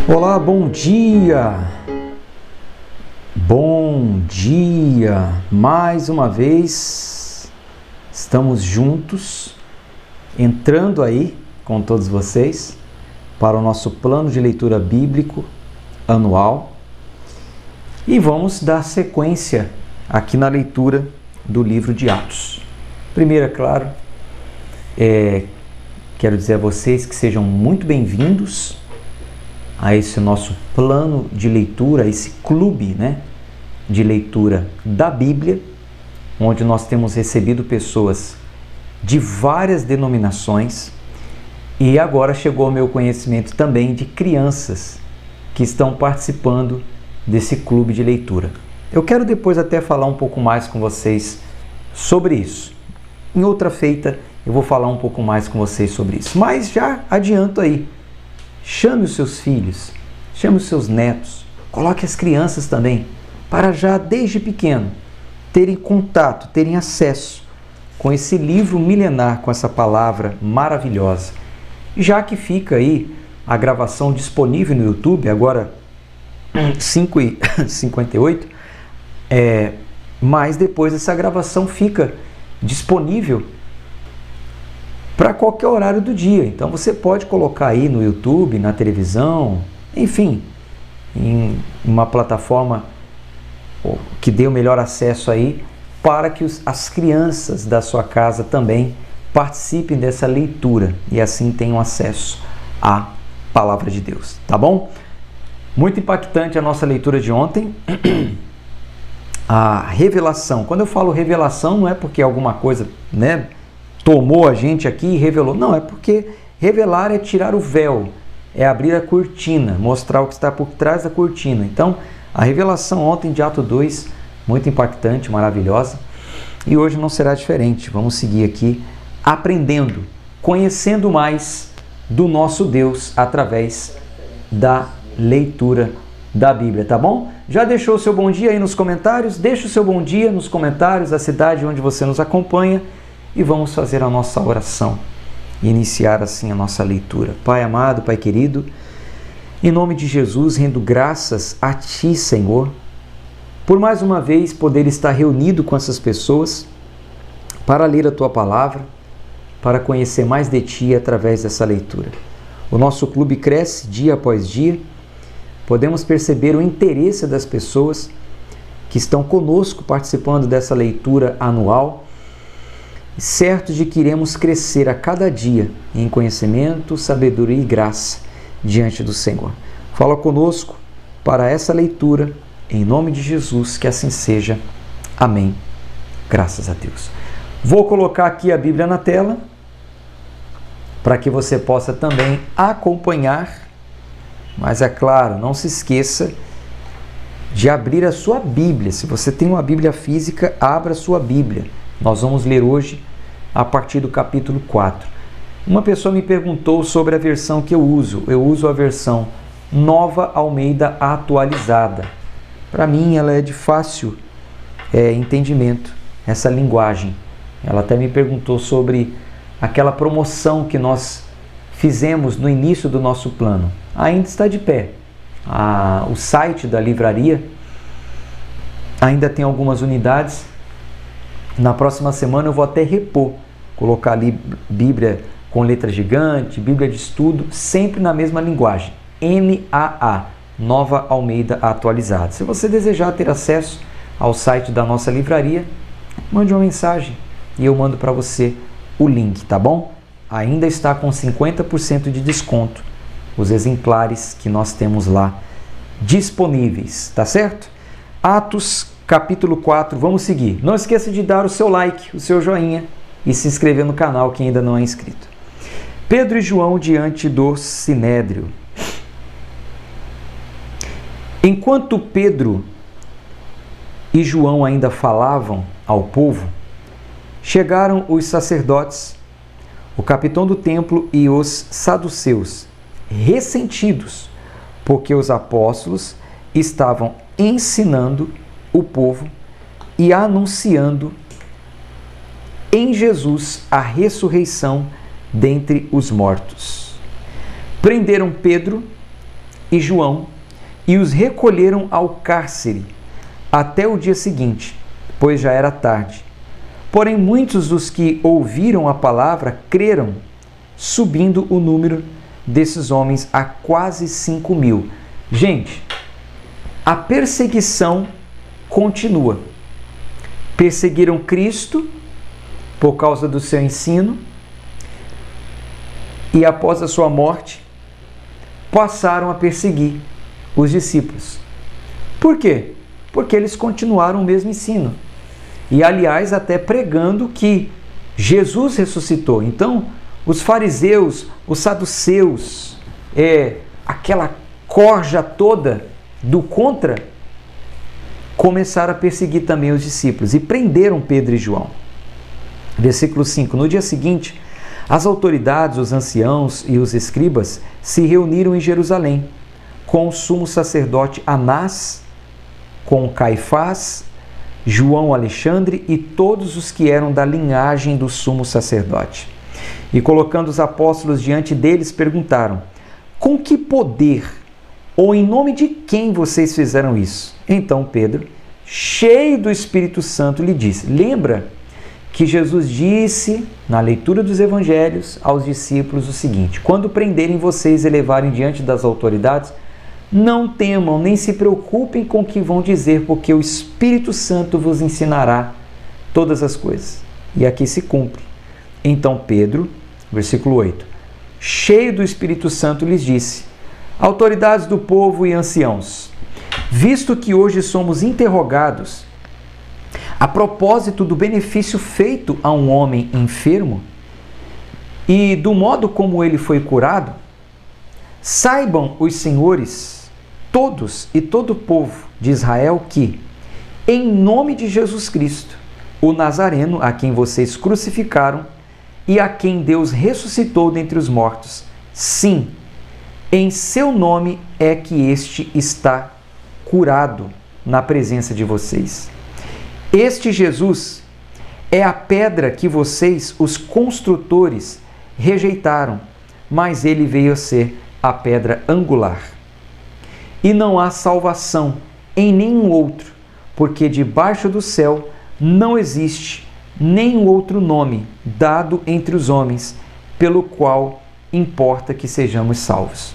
Olá, bom dia! Bom dia! Mais uma vez estamos juntos, entrando aí com todos vocês para o nosso plano de leitura bíblico anual e vamos dar sequência aqui na leitura do livro de Atos. Primeiro, é claro, quero dizer a vocês que sejam muito bem-vindos a esse nosso plano de leitura, esse clube, de leitura da Bíblia, onde nós temos recebido pessoas de várias denominações e agora chegou ao meu conhecimento também de crianças que estão participando desse clube de leitura. Eu quero depois até falar um pouco mais com vocês sobre isso. Em outra feita eu vou falar um pouco mais com vocês sobre isso, mas já adianto aí. Chame os seus filhos, chame os seus netos, coloque as crianças também, para já desde pequeno terem contato, terem acesso com esse livro milenar, com essa palavra maravilhosa. Já que fica aí a gravação disponível no YouTube, agora 5h58, mas depois essa gravação fica disponível para qualquer horário do dia. Então você pode colocar aí no YouTube, na televisão, enfim, em uma plataforma que dê o melhor acesso aí, para que as crianças da sua casa também participem dessa leitura e assim tenham acesso à palavra de Deus, tá bom? Muito impactante a nossa leitura de ontem. A revelação. Quando eu falo revelação, não é porque alguma coisa, tomou a gente aqui e revelou. Não, é porque revelar é tirar o véu, é abrir a cortina, mostrar o que está por trás da cortina. Então, a revelação ontem de Atos 2, muito impactante, maravilhosa. E hoje não será diferente. Vamos seguir aqui aprendendo, conhecendo mais do nosso Deus através da leitura da Bíblia, tá bom? Já deixou o seu bom dia aí nos comentários? Deixa o seu bom dia nos comentários, a cidade onde você nos acompanha. E vamos fazer a nossa oração e iniciar assim a nossa leitura. Pai amado, Pai querido, em nome de Jesus, rendo graças a Ti, Senhor, por mais uma vez poder estar reunido com essas pessoas para ler a Tua palavra, para conhecer mais de Ti através dessa leitura. O nosso clube cresce dia após dia, podemos perceber o interesse das pessoas que estão conosco participando dessa leitura anual, certos de que iremos crescer a cada dia em conhecimento, sabedoria e graça diante do Senhor. Fala conosco para essa leitura, em nome de Jesus, que assim seja. Amém. Graças a Deus. Vou colocar aqui a Bíblia na tela, para que você possa também acompanhar, mas é claro, não se esqueça de abrir a sua Bíblia. Se você tem uma Bíblia física, abra a sua Bíblia. Nós vamos ler hoje a partir do capítulo 4. Uma pessoa me perguntou sobre a versão que eu uso. Eu uso a versão Nova Almeida Atualizada. Para mim, ela é de fácil entendimento, essa linguagem. Ela até me perguntou sobre aquela promoção que nós fizemos no início do nosso plano. Ainda está de pé. O site da livraria ainda tem algumas unidades. Na próxima semana eu vou até repor, colocar ali Bíblia com letra gigante, Bíblia de estudo, sempre na mesma linguagem, NAA, Nova Almeida Atualizada. Se você desejar ter acesso ao site da nossa livraria, mande uma mensagem e eu mando para você o link, tá bom? Ainda está com 50% de desconto os exemplares que nós temos lá disponíveis, tá certo? Atos capítulo 4, vamos seguir. Não esqueça de dar o seu like, o seu joinha e se inscrever no canal que ainda não é inscrito. Pedro e João diante do Sinédrio. Enquanto Pedro e João ainda falavam ao povo, chegaram os sacerdotes, o capitão do templo e os saduceus, ressentidos, porque os apóstolos estavam ensinando o povo e anunciando em Jesus a ressurreição dentre os mortos. Prenderam Pedro e João e os recolheram ao cárcere até o dia seguinte, pois já era tarde. Porém, muitos dos que ouviram a palavra creram, subindo o número desses homens a quase 5.000. Gente, a perseguição continua. Perseguiram Cristo por causa do seu ensino e após a sua morte passaram a perseguir os discípulos. Por quê? Porque eles continuaram o mesmo ensino. E, aliás, até pregando que Jesus ressuscitou. Então, os fariseus, os saduceus, aquela corja toda do contra, começaram a perseguir também os discípulos e prenderam Pedro e João. Versículo 5. No dia seguinte, as autoridades, os anciãos e os escribas se reuniram em Jerusalém com o sumo sacerdote Anás, com Caifás, João Alexandre e todos os que eram da linhagem do sumo sacerdote. E colocando os apóstolos diante deles, perguntaram: com que poder ou em nome de quem vocês fizeram isso? Então Pedro, cheio do Espírito Santo, lhe disse: lembra que Jesus disse na leitura dos evangelhos aos discípulos o seguinte: quando prenderem vocês e levarem diante das autoridades, não temam, nem se preocupem com o que vão dizer, porque o Espírito Santo vos ensinará todas as coisas. E aqui se cumpre. Então Pedro, versículo 8, cheio do Espírito Santo, lhes disse: autoridades do povo e anciãos, visto que hoje somos interrogados a propósito do benefício feito a um homem enfermo e do modo como ele foi curado, saibam os senhores, todos e todo o povo de Israel, que, em nome de Jesus Cristo, o Nazareno, a quem vocês crucificaram e a quem Deus ressuscitou dentre os mortos, sim, em seu nome é que este está curado na presença de vocês. Este Jesus é a pedra que vocês, os construtores, rejeitaram, mas ele veio a ser a pedra angular. E não há salvação em nenhum outro, porque debaixo do céu não existe nenhum outro nome dado entre os homens, pelo qual importa que sejamos salvos.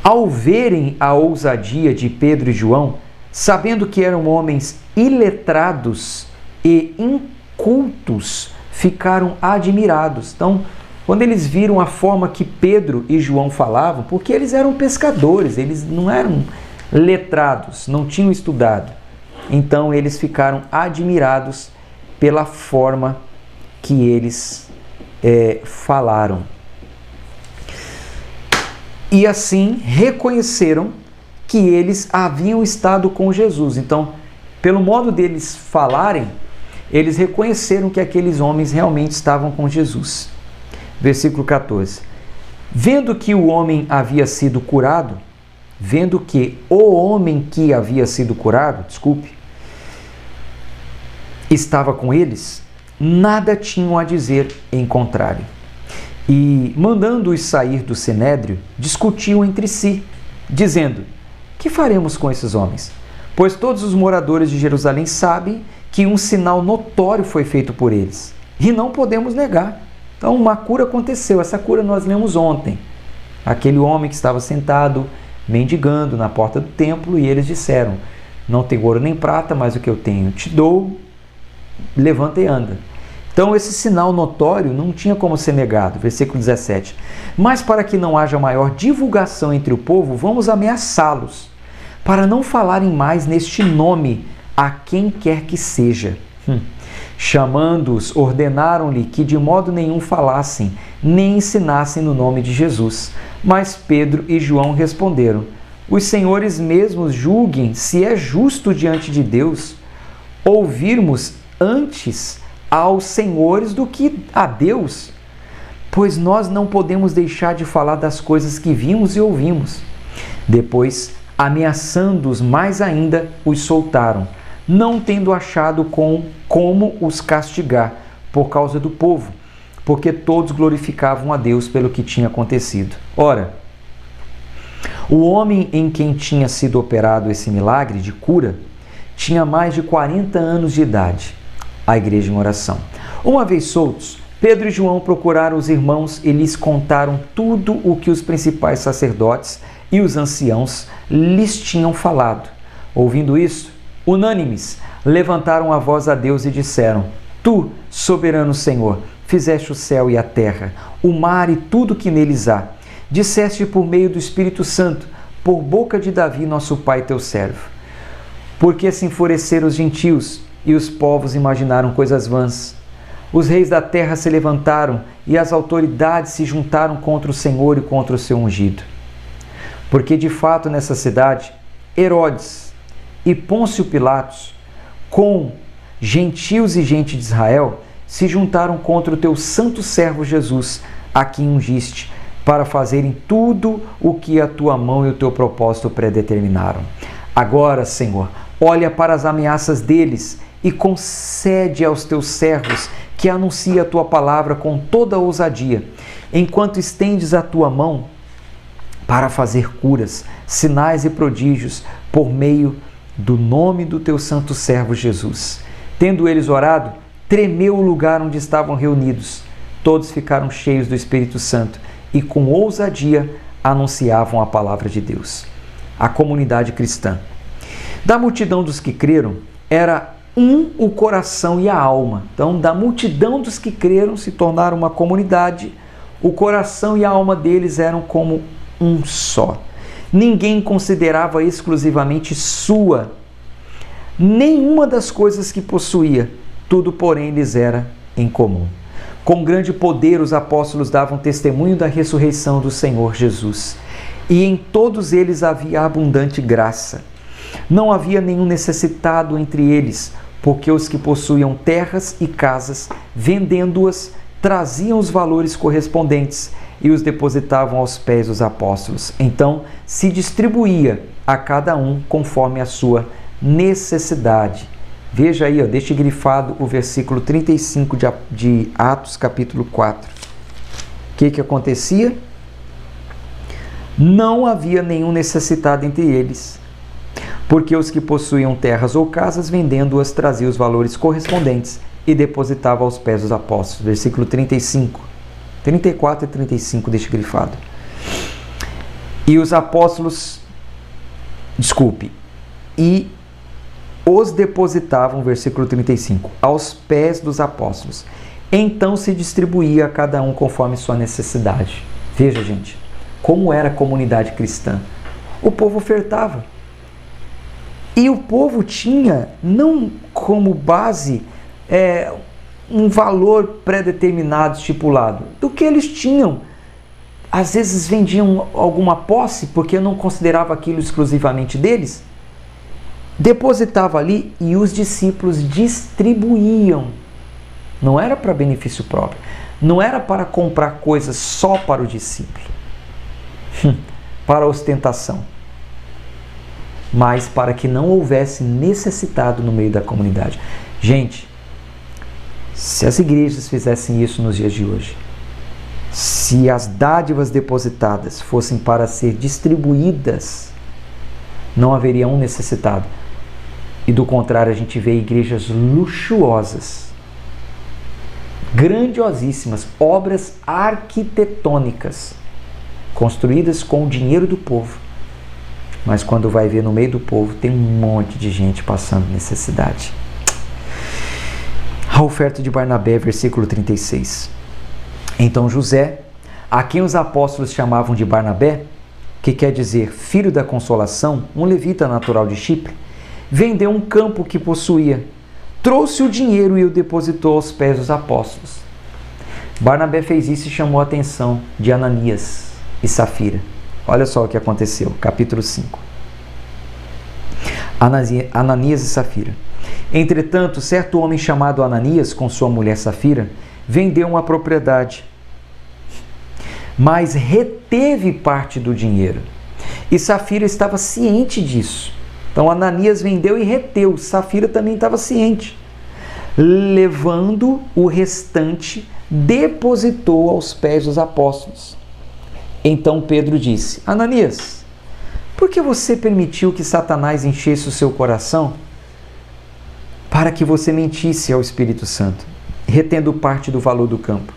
Ao verem a ousadia de Pedro e João, sabendo que eram homens iletrados e incultos, ficaram admirados. Então, quando eles viram a forma que Pedro e João falavam, porque eles eram pescadores, eles não eram letrados, não tinham estudado. Então, eles ficaram admirados pela forma que eles falaram. E assim reconheceram que eles haviam estado com Jesus. Então, pelo modo deles falarem, eles reconheceram que aqueles homens realmente estavam com Jesus. Versículo 14. Vendo que o homem havia sido curado, estava com eles, nada tinham a dizer em contrário. E, mandando-os sair do sinédrio, discutiam entre si, dizendo: que faremos com esses homens? Pois todos os moradores de Jerusalém sabem que um sinal notório foi feito por eles, e não podemos negar. Então, uma cura aconteceu. Essa cura nós lemos ontem. Aquele homem que estava sentado, mendigando na porta do templo, e eles disseram: não tenho ouro nem prata, mas o que eu tenho te dou, levanta e anda. Então, esse sinal notório não tinha como ser negado. Versículo 17. Mas para que não haja maior divulgação entre o povo, vamos ameaçá-los, para não falarem mais neste nome a quem quer que seja. Chamando-os, ordenaram-lhe que de modo nenhum falassem, nem ensinassem no nome de Jesus. Mas Pedro e João responderam: os senhores mesmos julguem se é justo diante de Deus ouvirmos antes aos senhores do que a Deus, pois nós não podemos deixar de falar das coisas que vimos e ouvimos. Depois, ameaçando-os mais ainda, os soltaram, não tendo achado como os castigar por causa do povo, porque todos glorificavam a Deus pelo que tinha acontecido. Ora, O homem em quem tinha sido operado esse milagre de cura tinha mais de 40 anos de idade. A igreja em oração. Uma vez soltos, Pedro e João procuraram os irmãos e lhes contaram tudo o que os principais sacerdotes e os anciãos lhes tinham falado. Ouvindo isso, unânimes, levantaram a voz a Deus e disseram: Tu, soberano Senhor, fizeste o céu e a terra, o mar e tudo que neles há. Disseste por meio do Espírito Santo, por boca de Davi, nosso pai, teu servo. Porque se enfureceram os gentios e os povos imaginaram coisas vãs. Os reis da terra se levantaram e as autoridades se juntaram contra o Senhor e contra o seu ungido. Porque de fato nessa cidade, Herodes e Pôncio Pilatos, com gentios e gente de Israel, se juntaram contra o teu santo servo Jesus, a quem ungiste, para fazerem tudo o que a tua mão e o teu propósito predeterminaram. Agora, Senhor, olha para as ameaças deles e concede aos teus servos que anuncie a tua palavra com toda a ousadia, enquanto estendes a tua mão para fazer curas, sinais e prodígios por meio do nome do teu santo servo Jesus. Tendo eles orado, tremeu o lugar onde estavam reunidos. Todos ficaram cheios do Espírito Santo e com ousadia anunciavam a palavra de Deus. A comunidade cristã. Da multidão dos que creram, era o coração e a alma. Então, da multidão dos que creram, se tornaram uma comunidade. O coração e a alma deles eram como um só. Ninguém considerava exclusivamente sua nenhuma das coisas que possuía. Tudo, porém, lhes era em comum. Com grande poder, os apóstolos davam testemunho da ressurreição do Senhor Jesus. E em todos eles havia abundante graça. Não havia nenhum necessitado entre eles, porque os que possuíam terras e casas, vendendo-as, traziam os valores correspondentes e os depositavam aos pés dos apóstolos. Então se distribuía a cada um conforme a sua necessidade. Veja aí, deixe grifado o versículo 35 de Atos capítulo 4. O que acontecia? Não havia nenhum necessitado entre eles, porque os que possuíam terras ou casas, vendendo-as, traziam os valores correspondentes e depositavam aos pés dos apóstolos. Versículo 35, 34 e 35, deixa grifado. E os apóstolos, e os depositavam, versículo 35, aos pés dos apóstolos. Então se distribuía a cada um conforme sua necessidade. Veja, gente, como era a comunidade cristã. O povo ofertava. E o povo tinha, não como base, um valor pré-determinado, estipulado, do que eles tinham. Às vezes vendiam alguma posse, porque não considerava aquilo exclusivamente deles. Depositava ali e os discípulos distribuíam. Não era para benefício próprio. Não era para comprar coisas só para o discípulo, para ostentação, mas para que não houvesse necessitado no meio da comunidade. Gente, se as igrejas fizessem isso nos dias de hoje, se as dádivas depositadas fossem para ser distribuídas, não haveria um necessitado. E do contrário, a gente vê igrejas luxuosas, grandiosíssimas, obras arquitetônicas, construídas com o dinheiro do povo. Mas quando vai ver no meio do povo, tem um monte de gente passando necessidade. A oferta de Barnabé, versículo 36. Então José, a quem os apóstolos chamavam de Barnabé, que quer dizer filho da consolação, um levita natural de Chipre, vendeu um campo que possuía, trouxe o dinheiro e o depositou aos pés dos apóstolos. Barnabé fez isso e chamou a atenção de Ananias e Safira. Olha só o que aconteceu, capítulo 5. Ananias e Safira. Entretanto, certo homem chamado Ananias, com sua mulher Safira, vendeu uma propriedade, mas reteve parte do dinheiro. E Safira estava ciente disso. Então Ananias vendeu e reteu. Safira também estava ciente. Levando o restante, depositou aos pés dos apóstolos. Então Pedro disse: Ananias, Por que você permitiu que Satanás enchesse o seu coração para que você mentisse ao Espírito Santo, retendo parte do valor do campo?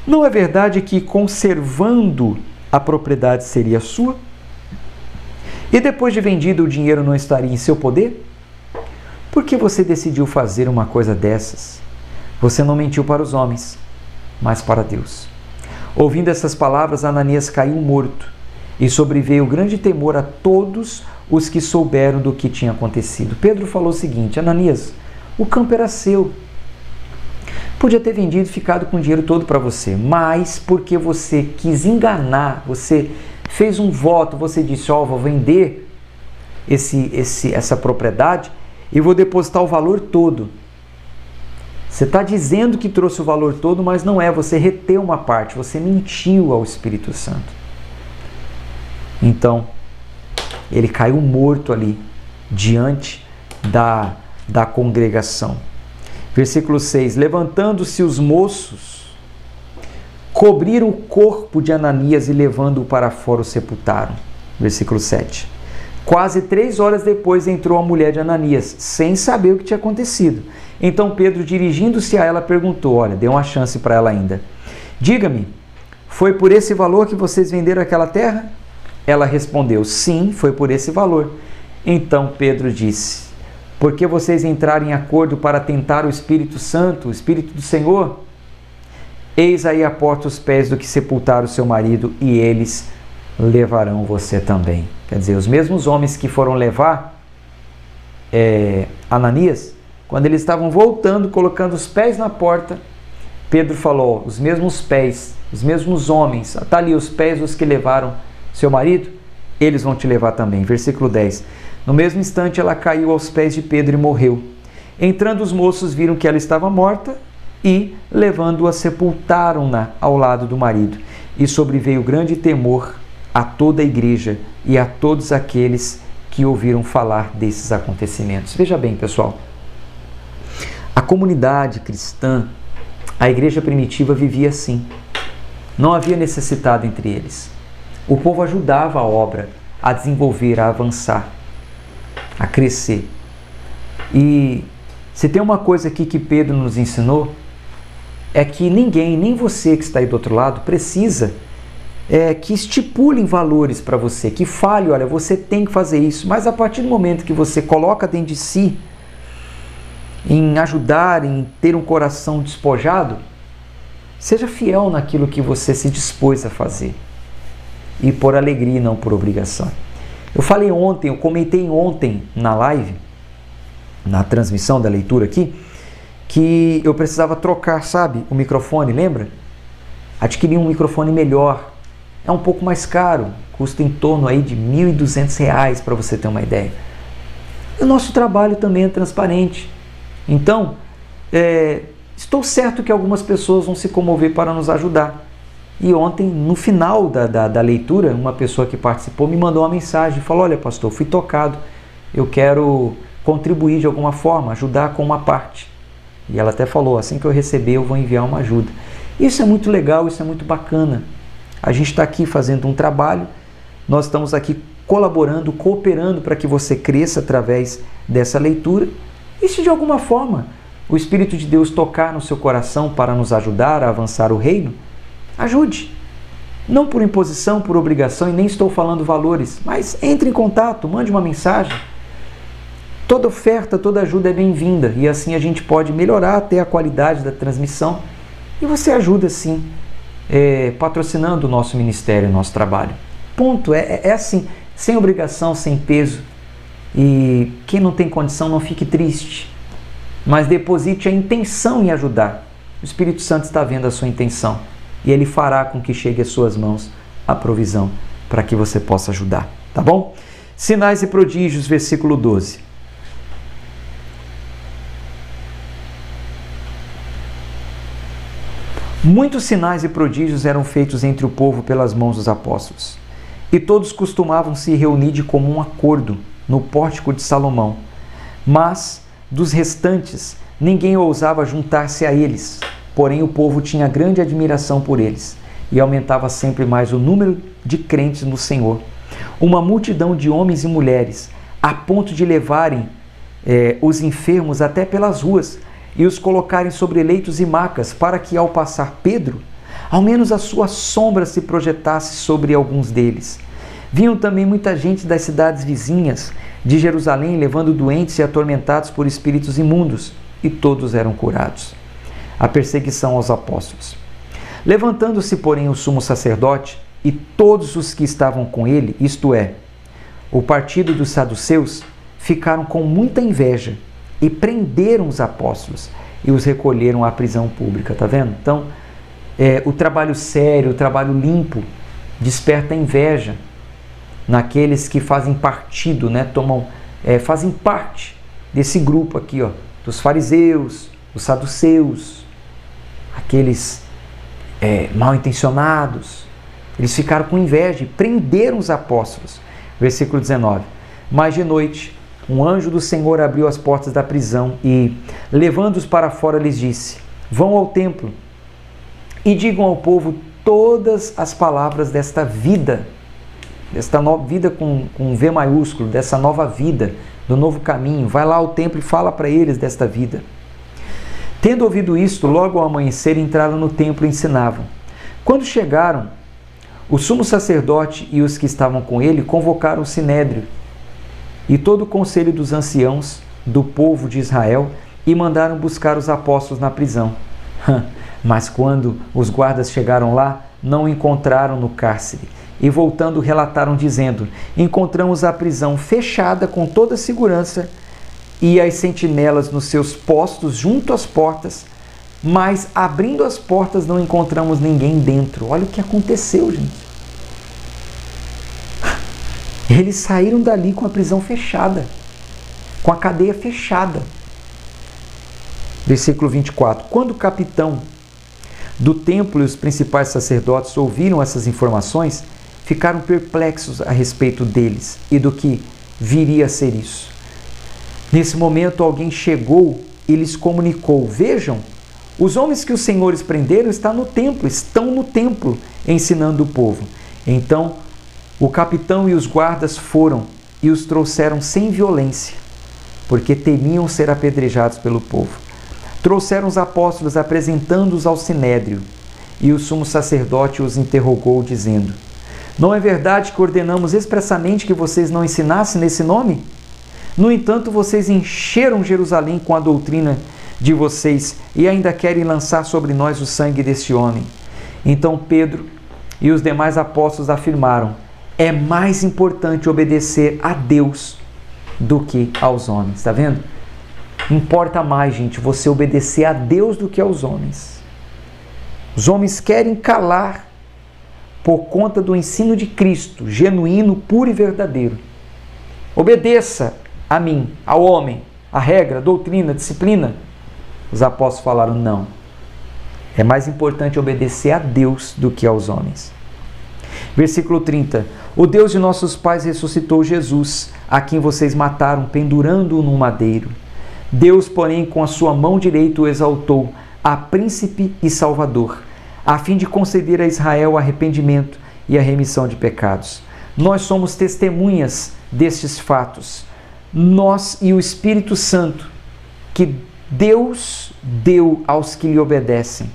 Não é verdade que conservando a propriedade seria sua? E depois de vendido o dinheiro não estaria em seu poder? Por que você decidiu fazer uma coisa dessas? Você não mentiu para os homens, mas para Deus. Ouvindo essas palavras, Ananias caiu morto, e sobreveio grande temor a todos os que souberam do que tinha acontecido. Pedro falou o seguinte: Ananias, o campo era seu. Podia ter vendido e ficado com o dinheiro todo para você, mas porque você quis enganar, você fez um voto, você disse, vou vender essa propriedade e vou depositar o valor todo. Você está dizendo que trouxe o valor todo, mas não é, você reteu uma parte, você mentiu ao Espírito Santo. Então, ele caiu morto ali, diante da congregação. Versículo 6, levantando-se os moços, cobriram o corpo de Ananias e levando-o para fora o sepultaram. Versículo 7, quase 3 horas depois entrou a mulher de Ananias, sem saber o que tinha acontecido. Então Pedro, dirigindo-se a ela, perguntou, olha, deu uma chance para ela ainda. Diga-me, foi por esse valor que vocês venderam aquela terra? Ela respondeu, sim, foi por esse valor. Então Pedro disse, por que vocês entraram em acordo para tentar o Espírito Santo, o Espírito do Senhor? Eis aí a porta os pés do que sepultaram o seu marido, e eles levarão você também. Quer dizer, os mesmos homens que foram levar Ananias, quando eles estavam voltando, colocando os pés na porta, Pedro falou, os mesmos pés, os mesmos homens, está ali os pés dos que levaram seu marido, eles vão te levar também. Versículo 10. No mesmo instante ela caiu aos pés de Pedro e morreu. Entrando os moços viram que ela estava morta e, levando-a, sepultaram-na ao lado do marido. E sobreveio grande temor a toda a igreja e a todos aqueles que ouviram falar desses acontecimentos. Veja bem, pessoal, a comunidade cristã, a igreja primitiva vivia assim. Não havia necessitado entre eles. O povo ajudava a obra a desenvolver, a avançar, a crescer. E se tem uma coisa aqui que Pedro nos ensinou, é que ninguém, nem você que está aí do outro lado, precisa que estipulem valores para você, que fale, olha, você tem que fazer isso. Mas a partir do momento que você coloca dentro de si, em ajudar, em ter um coração despojado, seja fiel naquilo que você se dispôs a fazer. E por alegria e não por obrigação. Eu falei ontem, eu comentei ontem na live, na transmissão da leitura aqui, que eu precisava trocar, sabe, o microfone, lembra? Adquirir um microfone melhor. É um pouco mais caro, custa em torno aí de R$ 1.200 para você ter uma ideia. E o nosso trabalho também é transparente. Então, estou certo que algumas pessoas vão se comover para nos ajudar. E ontem, no final da leitura, uma pessoa que participou me mandou uma mensagem, falou, olha pastor, fui tocado, eu quero contribuir de alguma forma, ajudar com uma parte. E ela até falou, assim que eu receber eu vou enviar uma ajuda. Isso é muito legal, isso é muito bacana. A gente está aqui fazendo um trabalho, nós estamos aqui colaborando, cooperando para que você cresça através dessa leitura. E se de alguma forma o Espírito de Deus tocar no seu coração para nos ajudar a avançar o reino, ajude. Não por imposição, por obrigação, e nem estou falando valores, mas entre em contato, mande uma mensagem. Toda oferta, toda ajuda é bem-vinda, e assim a gente pode melhorar até a qualidade da transmissão. E você ajuda sim, patrocinando o nosso ministério, o nosso trabalho. Ponto, é assim, sem obrigação, sem peso. E quem não tem condição, não fique triste, mas deposite a intenção em ajudar. O Espírito Santo está vendo a sua intenção. E Ele fará com que chegue às suas mãos a provisão para que você possa ajudar, tá bom? Sinais e prodígios, versículo 12. Muitos sinais e prodígios eram feitos entre o povo pelas mãos dos apóstolos, e todos costumavam se reunir de comum acordo no pórtico de Salomão. Mas, dos restantes, ninguém ousava juntar-se a eles. Porém, o povo tinha grande admiração por eles, e aumentava sempre mais o número de crentes no Senhor. uma multidão de homens e mulheres, a ponto de levarem os enfermos até pelas ruas e os colocarem sobre leitos e macas, para que, ao passar Pedro, ao menos a sua sombra se projetasse sobre alguns deles. Vinham também muita gente das cidades vizinhas de Jerusalém, levando doentes e atormentados por espíritos imundos, e todos eram curados. A perseguição aos apóstolos. Levantando-se, porém, o sumo sacerdote e todos os que estavam com ele, isto é, o partido dos saduceus, ficaram com muita inveja e prenderam os apóstolos e os recolheram à prisão pública. Tá vendo? Então, o trabalho sério, o trabalho limpo, desperta inveja naqueles que fazem partido, né? Fazem parte desse grupo aqui, ó, dos fariseus, dos saduceus, aqueles mal intencionados. Eles ficaram com inveja e prenderam os apóstolos. Versículo 19. Mas de noite, um anjo do Senhor abriu as portas da prisão e, levando-os para fora, lhes disse: vão ao templo e digam ao povo todas as palavras desta vida, desta nova vida com V maiúsculo, dessa nova vida, do novo caminho. Vai lá ao templo e fala para eles desta vida. Tendo ouvido isto, logo ao amanhecer entraram no templo e ensinavam. Quando chegaram, o sumo sacerdote e os que estavam com ele convocaram o sinédrio e todo o conselho dos anciãos do povo de Israel e mandaram buscar os apóstolos na prisão. Mas quando os guardas chegaram lá, não o encontraram no cárcere. E voltando, relataram dizendo: encontramos a prisão fechada com toda a segurança e as sentinelas nos seus postos junto às portas, mas abrindo as portas não encontramos ninguém dentro. Olha o que aconteceu, gente. Eles saíram dali com a prisão fechada, com a cadeia fechada. Versículo 24. Quando o capitão do templo e os principais sacerdotes ouviram essas informações, ficaram perplexos a respeito deles e do que viria a ser isso. Nesse momento, alguém chegou e lhes comunicou: vejam, os homens que os senhores prenderam estão no templo, ensinando o povo. Então, o capitão e os guardas foram e os trouxeram sem violência, porque temiam ser apedrejados pelo povo. Trouxeram os apóstolos, apresentando-os ao sinédrio, e o sumo sacerdote os interrogou, dizendo: não é verdade que ordenamos expressamente que vocês não ensinassem nesse nome? No entanto, vocês encheram Jerusalém com a doutrina de vocês e ainda querem lançar sobre nós o sangue desse homem. Então Pedro e os demais apóstolos afirmaram: é mais importante obedecer a Deus do que aos homens. Está vendo? Importa mais, gente, você obedecer a Deus do que aos homens. Os homens querem calar por conta do ensino de Cristo, genuíno, puro e verdadeiro. Obedeça a mim, ao homem, a regra, a doutrina, a disciplina. Os apóstolos falaram: não. É mais importante obedecer a Deus do que aos homens. Versículo 30. O Deus de nossos pais ressuscitou Jesus, a quem vocês mataram, pendurando-o num madeiro. Deus, porém, com a sua mão direita o exaltou a príncipe e salvador, a fim de conceder a Israel arrependimento e a remissão de pecados. Nós somos testemunhas destes fatos, nós e o Espírito Santo, que Deus deu aos que lhe obedecem.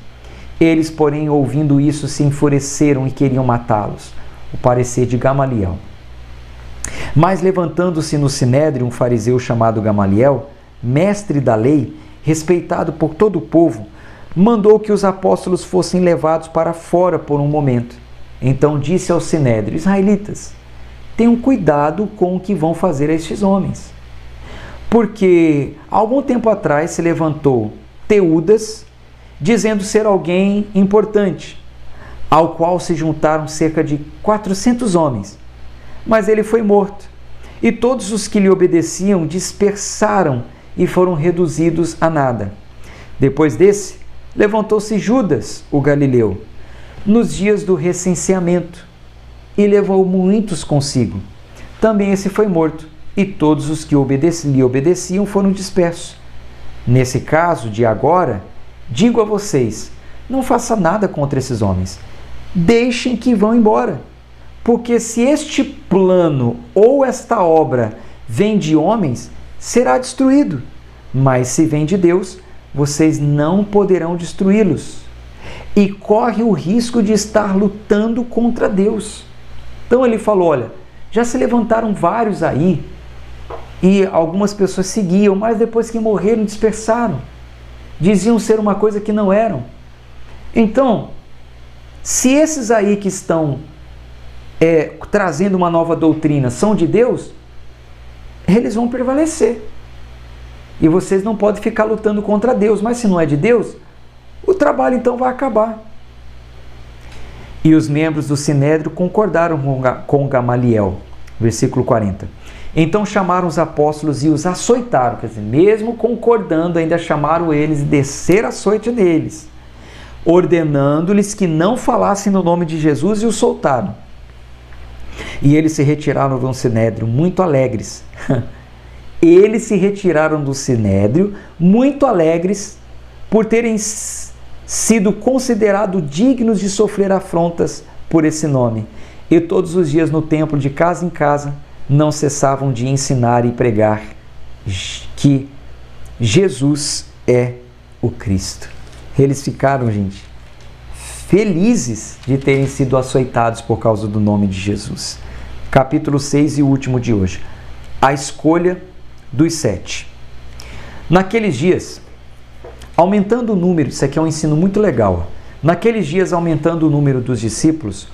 Eles, porém, ouvindo isso, se enfureceram e queriam matá-los. O parecer de Gamaliel. Mas levantando-se no sinédrio um fariseu chamado Gamaliel, mestre da lei, respeitado por todo o povo, mandou que os apóstolos fossem levados para fora por um momento. Então disse ao sinédrio: israelitas, tenham cuidado com o que vão fazer a estes homens. Porque algum tempo atrás se levantou Teudas, dizendo ser alguém importante, ao qual se juntaram cerca de 400 homens. Mas ele foi morto, e todos os que lhe obedeciam dispersaram e foram reduzidos a nada. Depois desse, levantou-se Judas, o galileu, nos dias do recenseamento, e levou muitos consigo. Também esse foi morto, e todos os que lhe obedeciam foram dispersos. Nesse caso de agora, digo a vocês, não faça nada contra esses homens. Deixem que vão embora, porque se este plano ou esta obra vem de homens, será destruído. Mas se vem de Deus, vocês não poderão destruí-los. E corre o risco de estar lutando contra Deus. Então ele falou, olha, já se levantaram vários aí, e algumas pessoas seguiam, mas depois que morreram, dispersaram. Diziam ser uma coisa que não eram. Então, se esses aí que estão trazendo uma nova doutrina são de Deus, eles vão prevalecer. E vocês não podem ficar lutando contra Deus. Mas se não é de Deus, o trabalho então vai acabar. E os membros do Sinédrio concordaram com Gamaliel. Versículo 40. Então chamaram os apóstolos e os açoitaram. Quer dizer, mesmo concordando, ainda chamaram eles e desceram açoite neles, ordenando-lhes que não falassem no nome de Jesus, e os soltaram. E eles se retiraram do Sinédrio muito alegres. Eles se retiraram do Sinédrio muito alegres por terem sido considerados dignos de sofrer afrontas por esse nome. E todos os dias no templo, de casa em casa, não cessavam de ensinar e pregar que Jesus é o Cristo. Eles ficaram, gente, felizes de terem sido açoitados por causa do nome de Jesus. Capítulo 6 e o último de hoje. A escolha dos 7. Naqueles dias, aumentando o número, isso aqui é um ensino muito legal. Naqueles dias, aumentando o número dos discípulos,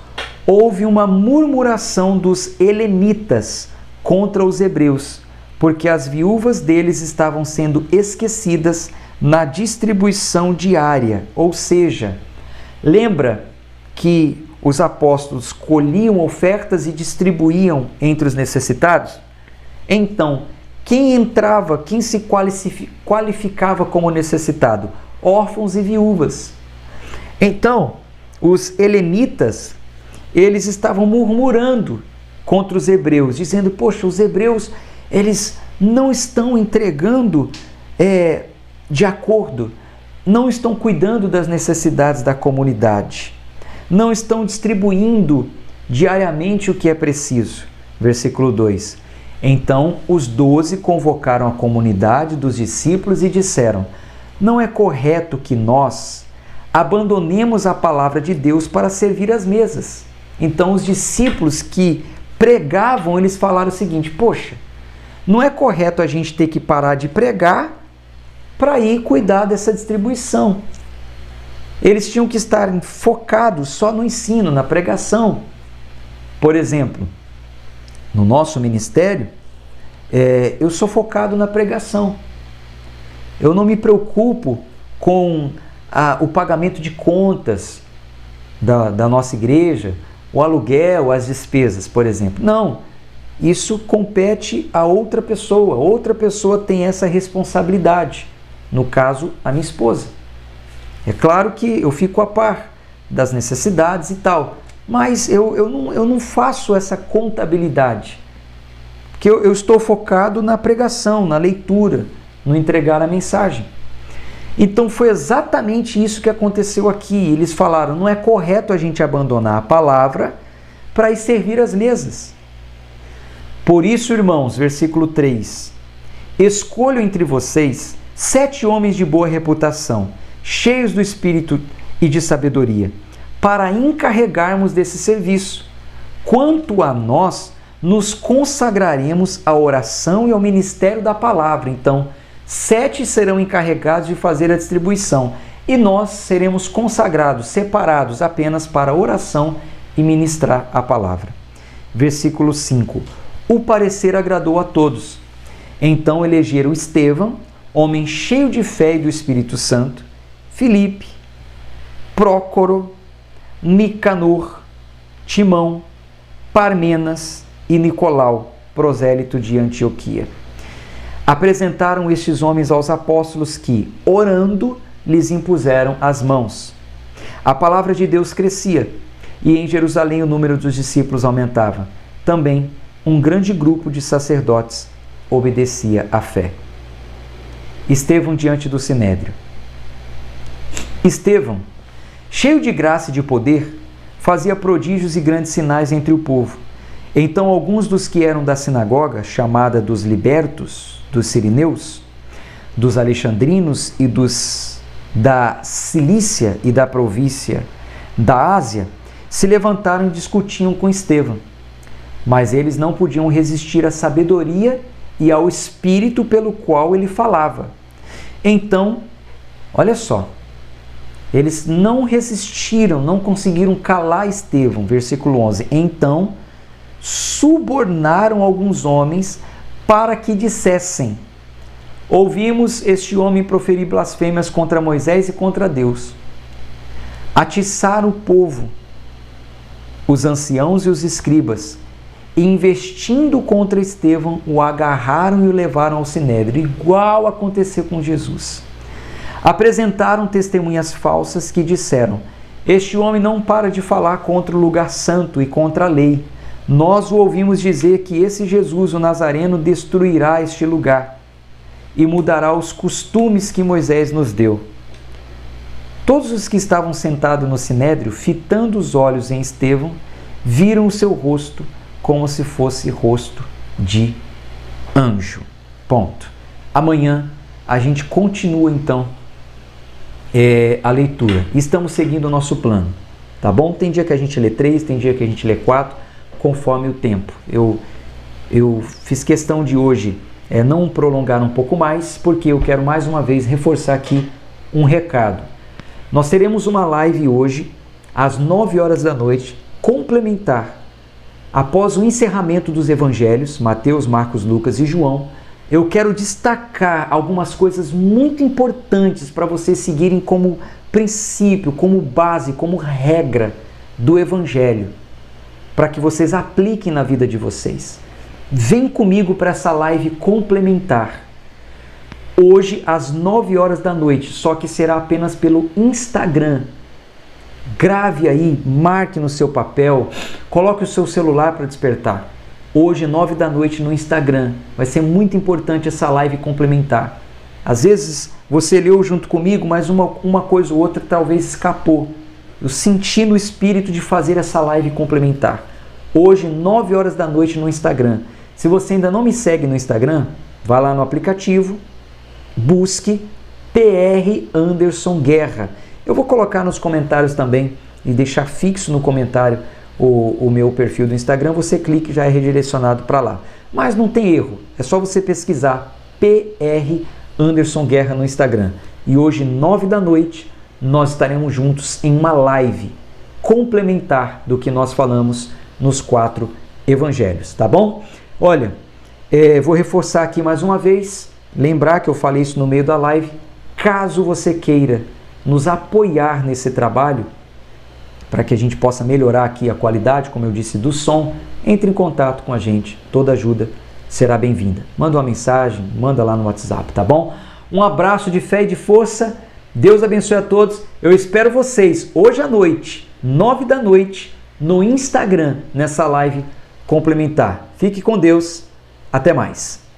houve uma murmuração dos helenitas contra os hebreus, porque as viúvas deles estavam sendo esquecidas na distribuição diária. Ou seja, lembra que os apóstolos colhiam ofertas e distribuíam entre os necessitados? Então, quem entrava, quem se qualificava como necessitado? Órfãos e viúvas. Então, os helenitas, eles estavam murmurando contra os hebreus, dizendo, poxa, os hebreus, eles não estão entregando de acordo, não estão cuidando das necessidades da comunidade, não estão distribuindo diariamente o que é preciso. Versículo 2. Então os 12 convocaram a comunidade dos discípulos e disseram, não é correto que nós abandonemos a palavra de Deus para servir as mesas. Então os discípulos que pregavam, eles falaram o seguinte, poxa, não é correto a gente ter que parar de pregar para ir cuidar dessa distribuição. Eles tinham que estar focados só no ensino, na pregação. Por exemplo, no nosso ministério, eu sou focado na pregação. Eu não me preocupo com o pagamento de contas da nossa igreja, o aluguel, as despesas, por exemplo. Não, isso compete a outra pessoa tem essa responsabilidade, no caso, a minha esposa. É claro que eu fico a par das necessidades e tal, mas eu não faço essa contabilidade, porque eu estou focado na pregação, na leitura, no entregar a mensagem. Então foi exatamente isso que aconteceu aqui. Eles falaram, não é correto a gente abandonar a palavra para ir servir as mesas. Por isso, irmãos, versículo 3, escolho entre vocês 7 homens de boa reputação, cheios do Espírito e de sabedoria, para encarregarmos desse serviço. Quanto a nós, nos consagraremos à oração e ao ministério da palavra. Então, 7 serão encarregados de fazer a distribuição, e nós seremos consagrados, separados apenas para a oração e ministrar a palavra. Versículo 5. O parecer agradou a todos. Então elegeram Estevão, homem cheio de fé e do Espírito Santo, Filipe, Prócoro, Nicanor, Timão, Parmenas e Nicolau, prosélito de Antioquia. Apresentaram estes homens aos apóstolos que, orando, lhes impuseram as mãos. A palavra de Deus crescia, e em Jerusalém o número dos discípulos aumentava. Também um grande grupo de sacerdotes obedecia à fé. Estevão diante do Sinédrio. Estevão, cheio de graça e de poder, fazia prodígios e grandes sinais entre o povo. Então alguns dos que eram da sinagoga, chamada dos libertos, dos sirineus, dos alexandrinos e dos da Cilícia e da província da Ásia, se levantaram e discutiam com Estevão. Mas eles não podiam resistir à sabedoria e ao espírito pelo qual ele falava. Então, olha só, eles não resistiram, não conseguiram calar Estevão, versículo 11. Então, subornaram alguns homens para que dissessem: ouvimos este homem proferir blasfêmias contra Moisés e contra Deus. Atiçaram o povo, os anciãos e os escribas, e investindo contra Estevão, o agarraram e o levaram ao sinédrio, igual aconteceu com Jesus. Apresentaram testemunhas falsas que disseram: este homem não para de falar contra o lugar santo e contra a lei. Nós o ouvimos dizer que esse Jesus, o Nazareno, destruirá este lugar e mudará os costumes que Moisés nos deu. Todos os que estavam sentados no sinédrio, fitando os olhos em Estevão, viram o seu rosto como se fosse rosto de anjo. Ponto. Amanhã a gente continua então a leitura. Estamos seguindo o nosso plano, tá bom? Tem dia que a gente lê 3, tem dia que a gente lê 4, conforme o tempo. Eu fiz questão de hoje não prolongar um pouco mais, porque eu quero mais uma vez reforçar aqui um recado. Nós teremos uma live hoje, às 9 horas da noite, complementar. Após o encerramento dos evangelhos, Mateus, Marcos, Lucas e João, eu quero destacar algumas coisas muito importantes para vocês seguirem como princípio, como base, como regra do evangelho, para que vocês apliquem na vida de vocês. Vem comigo para essa live complementar. Hoje, às 9 horas da noite, só que será apenas pelo Instagram. Grave aí, marque no seu papel, coloque o seu celular para despertar. Hoje, 9 da noite no Instagram. Vai ser muito importante essa live complementar. Às vezes, você leu junto comigo, mas uma coisa ou outra talvez escapou. Eu senti no espírito de fazer essa live complementar. Hoje, 9 horas da noite no Instagram. Se você ainda não me segue no Instagram, vá lá no aplicativo, busque PR Anderson Guerra. Eu vou colocar nos comentários também e deixar fixo no comentário o meu perfil do Instagram. Você clica e já é redirecionado para lá. Mas não tem erro, é só você pesquisar PR Anderson Guerra no Instagram. E hoje, 9 da noite, nós estaremos juntos em uma live complementar do que nós falamos nos 4 evangelhos, tá bom? Olha, vou reforçar aqui mais uma vez, lembrar que eu falei isso no meio da live. Caso você queira nos apoiar nesse trabalho, para que a gente possa melhorar aqui a qualidade, como eu disse, do som, entre em contato com a gente. Toda ajuda será bem-vinda. Manda uma mensagem, manda lá no WhatsApp, tá bom? Um abraço de fé e de força. Deus abençoe a todos. Eu espero vocês hoje à noite, 9 da noite, no Instagram, nessa live complementar. Fique com Deus. Até mais.